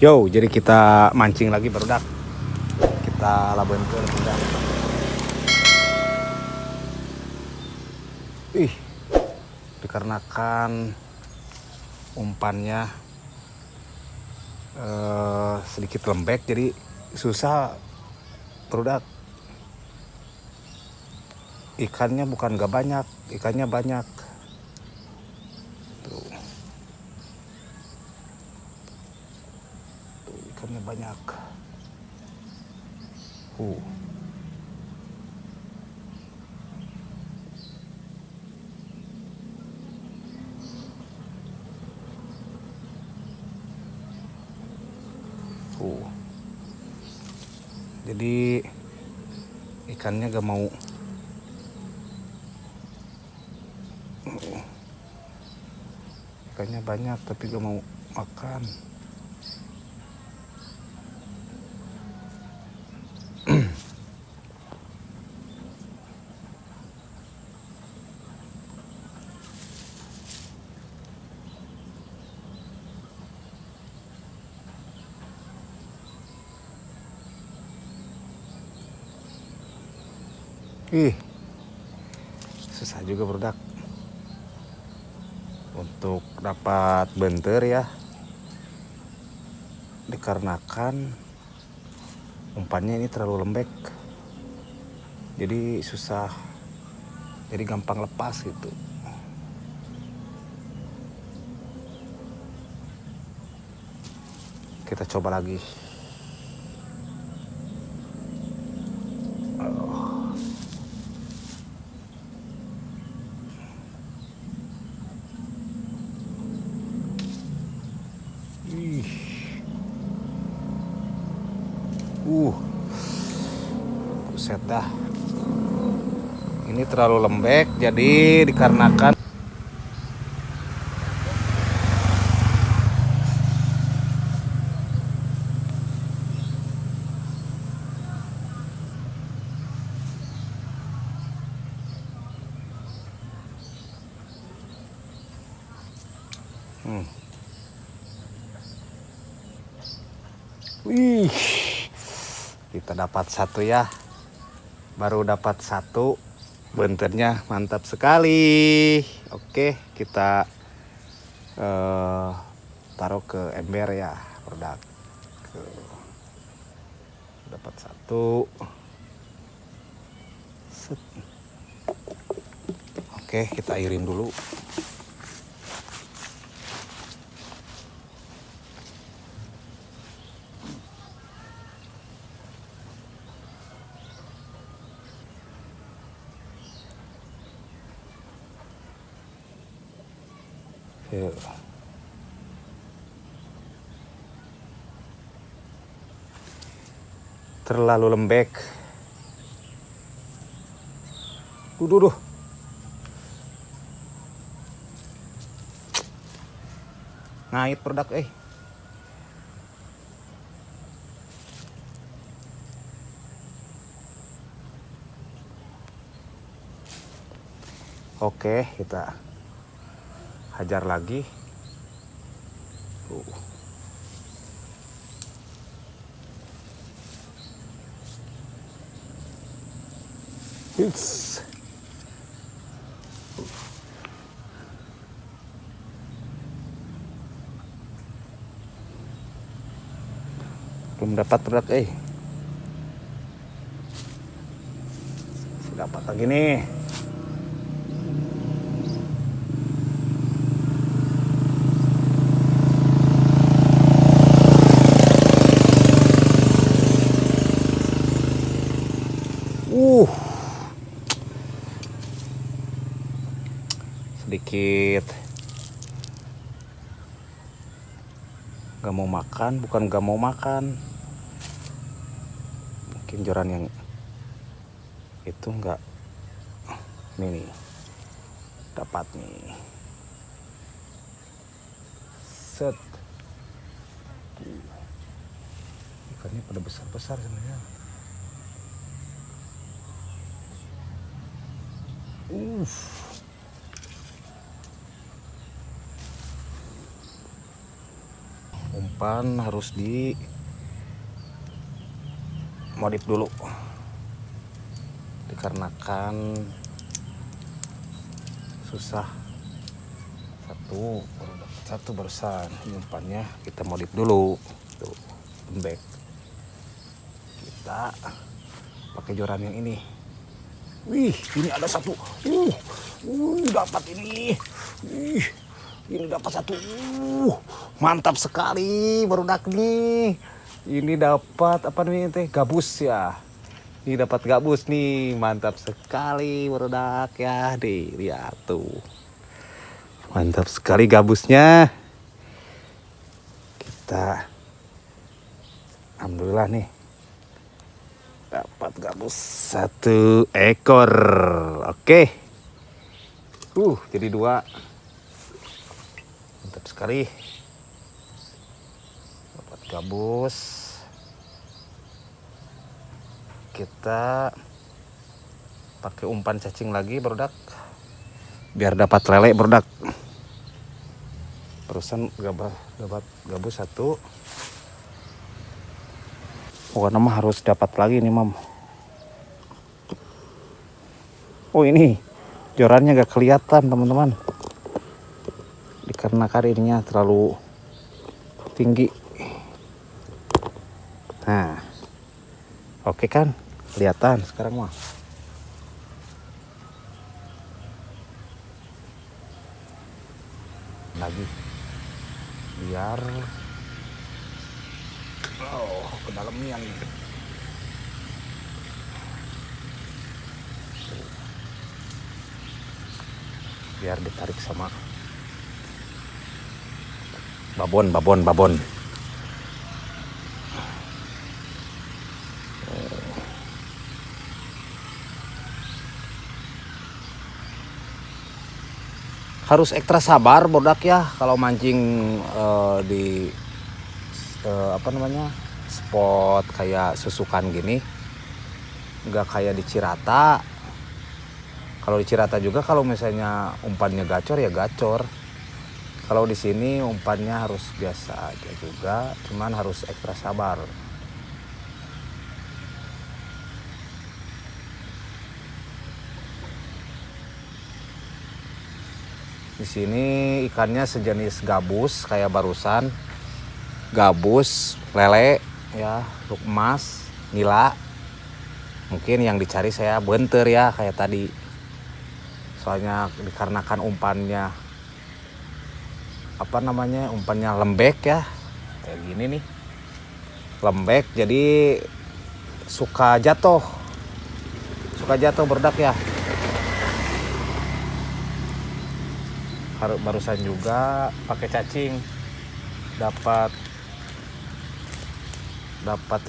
Yo, jadi kita mancing lagi barudak. Kita labuin ke barudak. Ih, dikarenakan umpannya sedikit lembek, jadi susah barudak. Ikannya bukan gak banyak, ikannya banyak. Tuh, ikannya banyak. Uh. Jadi ikannya gak mau. Ikannya banyak tapi gak mau makan. Ih, susah juga barudak untuk dapat benter ya, dikarenakan umpannya ini terlalu lembek, jadi susah, jadi gampang lepas gitu. Kita coba lagi. Ih. Buset dah. Ini terlalu lembek, jadi dikarenakan Wih, kita dapat satu ya. Baru dapat satu. Benternya mantap sekali. Oke, kita taruh ke ember ya, produk. Dapat satu. Set. Oke, kita airin dulu. Terlalu lembek. Duh. Ngait produk Oke, kita hajar lagi. Hits. Belum dapat produk dapat lagi nih. Sedikit gak mau makan, bukan gak mau makan, mungkin joran yang itu enggak. Nih dapat nih. Set. Ikannya pada besar-besar sebenarnya. umpan harus di modif dulu, dikarenakan susah. Satu barusan umpannya kita modif dulu tuh, lembek. Kita pakai joran yang ini. Wih, ini ada satu. Dapat ini. Ini dapat satu. Mantap sekali barudak nih. Ini dapat apa namanya teh? Gabus ya. Ini dapat gabus nih. Mantap sekali barudak ya. Nih, lihat tuh. Mantap sekali gabusnya. Kita alhamdulillah nih dapat gabus 1 ekor. Oke. Jadi 2. Mantap sekali. Dapat gabus. Kita pakai umpan cacing lagi barudak. Biar dapat lele barudak. Barusan dapat gabus 1. Pokoknya mah harus dapat lagi nih, Mam. Oh, ini jorannya gak kelihatan, teman-teman. Dikarenakan ininya terlalu tinggi. Nah, oke kan? Kelihatan sekarang mah. Lagi. Biar ke dalamnya nih. Biar ditarik sama babon. Harus ekstra sabar bodak ya kalau mancing di spot kayak susukan gini. Nggak kayak di Cirata. Kalau di Cirata juga kalau misalnya umpannya gacor ya gacor. Kalau di sini umpannya harus biasa aja juga, cuman harus ekstra sabar. Di sini ikannya sejenis gabus kayak barusan. Gabus, lele, ya, luk emas, nila. Mungkin yang dicari saya benter ya kayak tadi. Soalnya dikarenakan umpannya umpannya lembek ya. Kayak gini nih. Lembek jadi suka jatuh berdak ya. Barusan juga pakai cacing dapat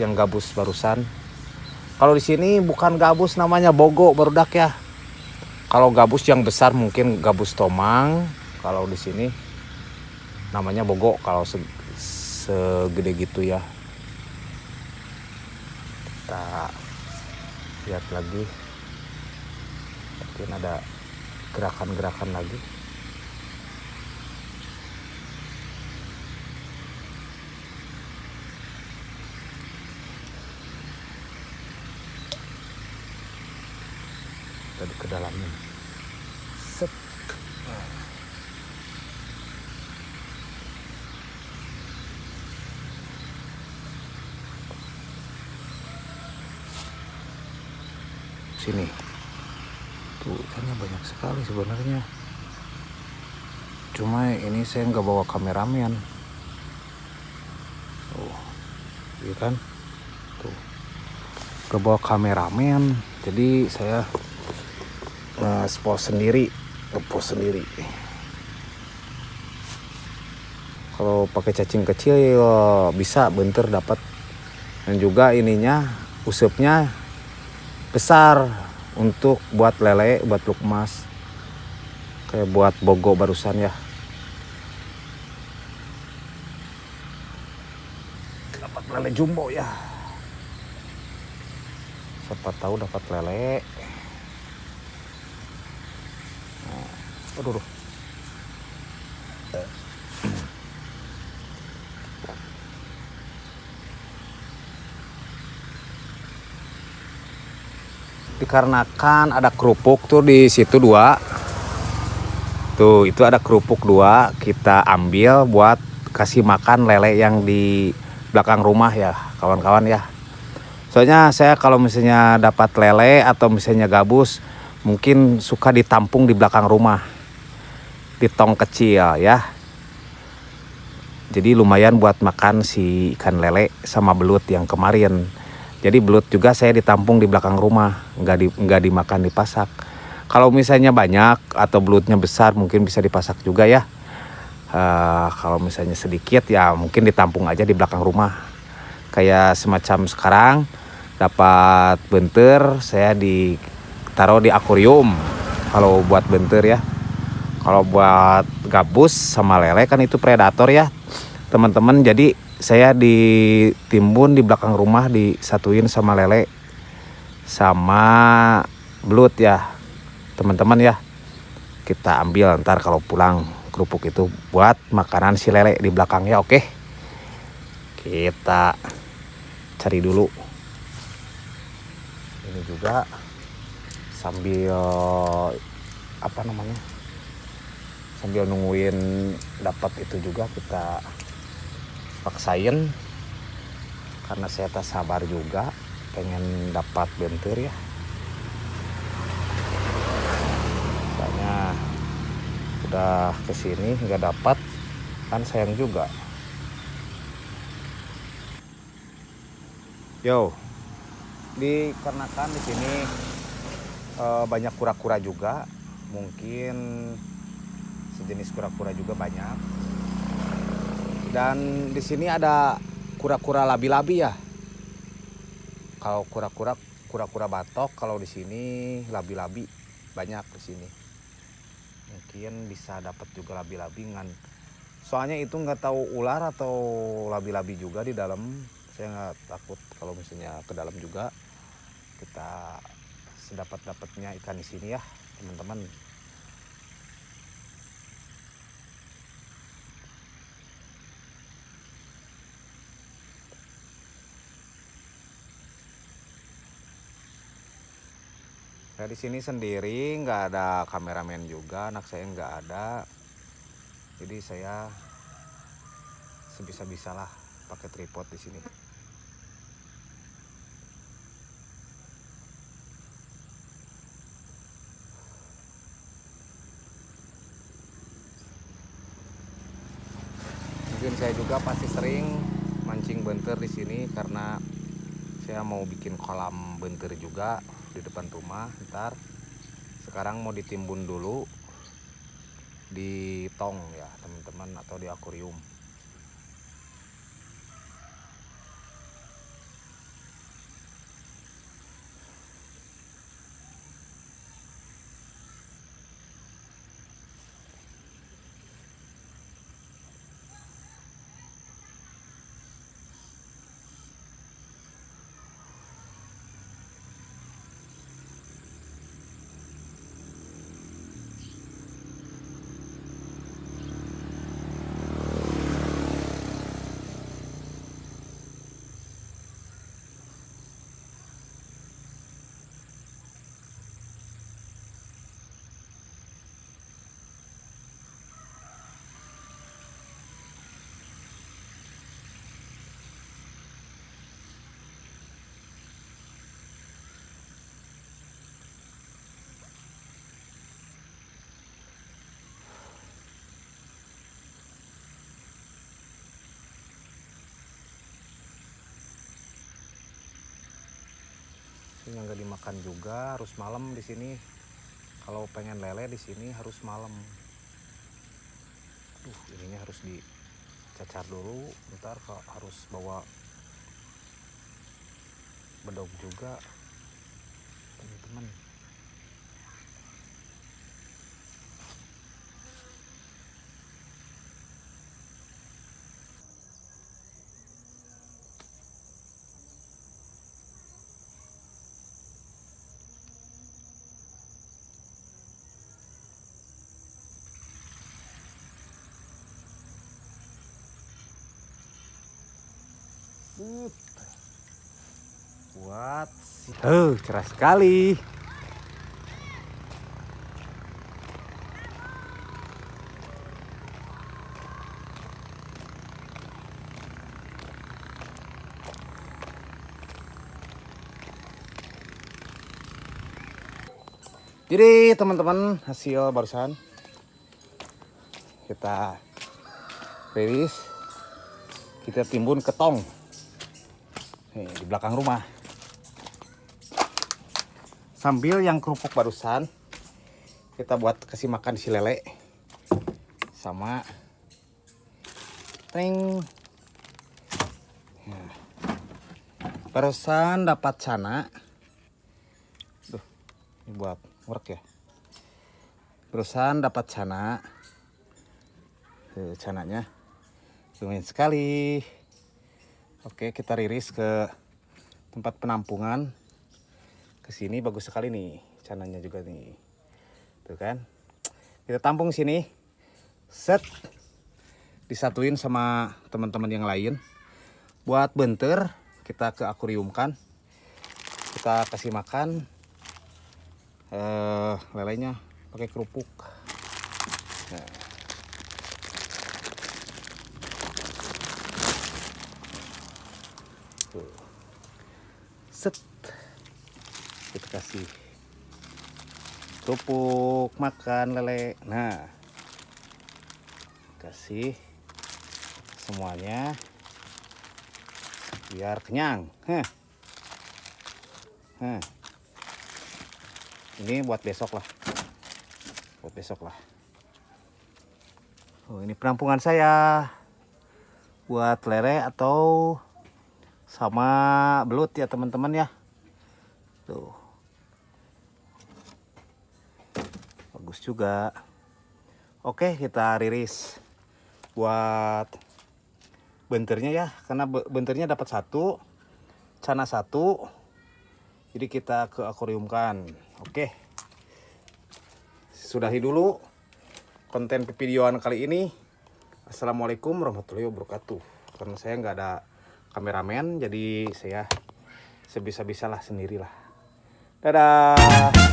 yang gabus barusan. Kalau di sini bukan gabus, namanya bogo barudak ya. Kalau gabus yang besar mungkin gabus tomang. Kalau di sini namanya bogo kalau segede gitu ya. Kita lihat lagi. Mungkin ada gerakan-gerakan lagi. Tadi ke dalamnya. Set. Sini. Tuh ikannya banyak sekali sebenarnya. Cuma ini saya nggak bawa kameramen. Oh, iya kan? Tuh. Nggak bawa kameramen. Jadi saya ngepost sendiri. Kalau pakai cacing kecil ya bisa bentar dapat. Dan juga ininya usupnya besar untuk buat lele, buat luk emas. Kayak buat bogo barusan ya. Dapat lele jumbo ya. Siapa tahu dapat lele. Aduh. dikarenakan ada kerupuk tuh di situ dua. Tuh, itu ada kerupuk dua, kita ambil buat kasih makan lele yang di belakang rumah ya, kawan-kawan ya. Soalnya saya kalau misalnya dapat lele atau misalnya gabus, mungkin suka ditampung di belakang rumah, di tong kecil ya. Jadi lumayan buat makan si ikan lele sama belut yang kemarin. Jadi belut juga saya ditampung di belakang rumah, nggak dimakan dipasak. Kalau misalnya banyak atau belutnya besar mungkin bisa dipasak juga ya. Kalau misalnya sedikit ya mungkin ditampung aja di belakang rumah. Kayak semacam sekarang dapat bentir, saya ditaruh di akuarium. Kalau buat bentir ya. Kalau buat gabus sama lele kan itu predator ya teman-teman. Jadi saya ditimbun di belakang rumah, disatuin sama lele sama belut ya teman-teman ya. Kita ambil ntar kalau pulang kerupuk itu buat makanan si lele di belakangnya. Oke, kita cari dulu ini juga sambil apa namanya, sambil nungguin dapat itu juga kita paksain karena saya tak sabar juga pengen dapat bentir ya. Soalnya udah kesini nggak dapat kan sayang juga. Yo, dikarenakan di sini banyak kura-kura juga, mungkin sejenis kura-kura juga banyak. Dan di sini ada kura-kura labi-labi ya. Kalau kura-kura batok, kalau di sini labi-labi banyak di sini. Mungkin bisa dapat juga labi-labi kan. Soalnya itu nggak tahu ular atau labi-labi juga di dalam. Saya nggak takut kalau misalnya ke dalam juga. Kita sedapat-dapatnya ikan di sini ya, teman-teman. Saya di sini sendiri, nggak ada kameramen juga, anak saya nggak ada. Jadi saya sebisa-bisalah pakai tripod di sini. Mungkin saya juga pasti sering mancing bentir di sini karena saya mau bikin kolam bentir juga di depan rumah. Ntar sekarang mau ditimbun dulu di tong ya teman-teman, atau di akuarium. Ini nggak dimakan juga, harus malam di sini. Kalau pengen lele di sini harus malam. Ininya harus dicacar dulu, ntar harus bawa bedog juga, teman-teman. Wah, dapat. Cerah sekali. Jadi teman-teman, hasil barusan kita rilis, kita timbun ke tong nih, di belakang rumah. Sambil yang kerupuk barusan kita buat kasih makan si lele sama teng. Nah, barusan dapat cana. Duh, ini buat ngorek ya. Barusan dapat cana. Cananya lumayan sekali. Oke, kita riris ke tempat penampungan. Kesini bagus sekali nih cananya juga nih. Tuh kan. Kita tampung sini. Set. Disatuin sama teman-teman yang lain. Buat benter kita ke akuariumkan. Kita kasih makan lelenya pakai kerupuk. Nah. Tuh. Set. Kita kasih kerupuk makan lele. Nah, kasih semuanya biar kenyang. Ini buat besok lah. Oh, ini penampungan saya buat lele atau sama belut ya teman-teman ya. Tuh. Bagus juga. Oke, kita riris buat benternya ya, karena benternya dapat satu, cana satu. Jadi kita ke akuariumkan. Oke. Sudahi dulu konten videoan kali ini. Assalamualaikum warahmatullahi wabarakatuh. Karena saya nggak ada kameramen, jadi saya sebisa-bisalah sendirilah. Dadah.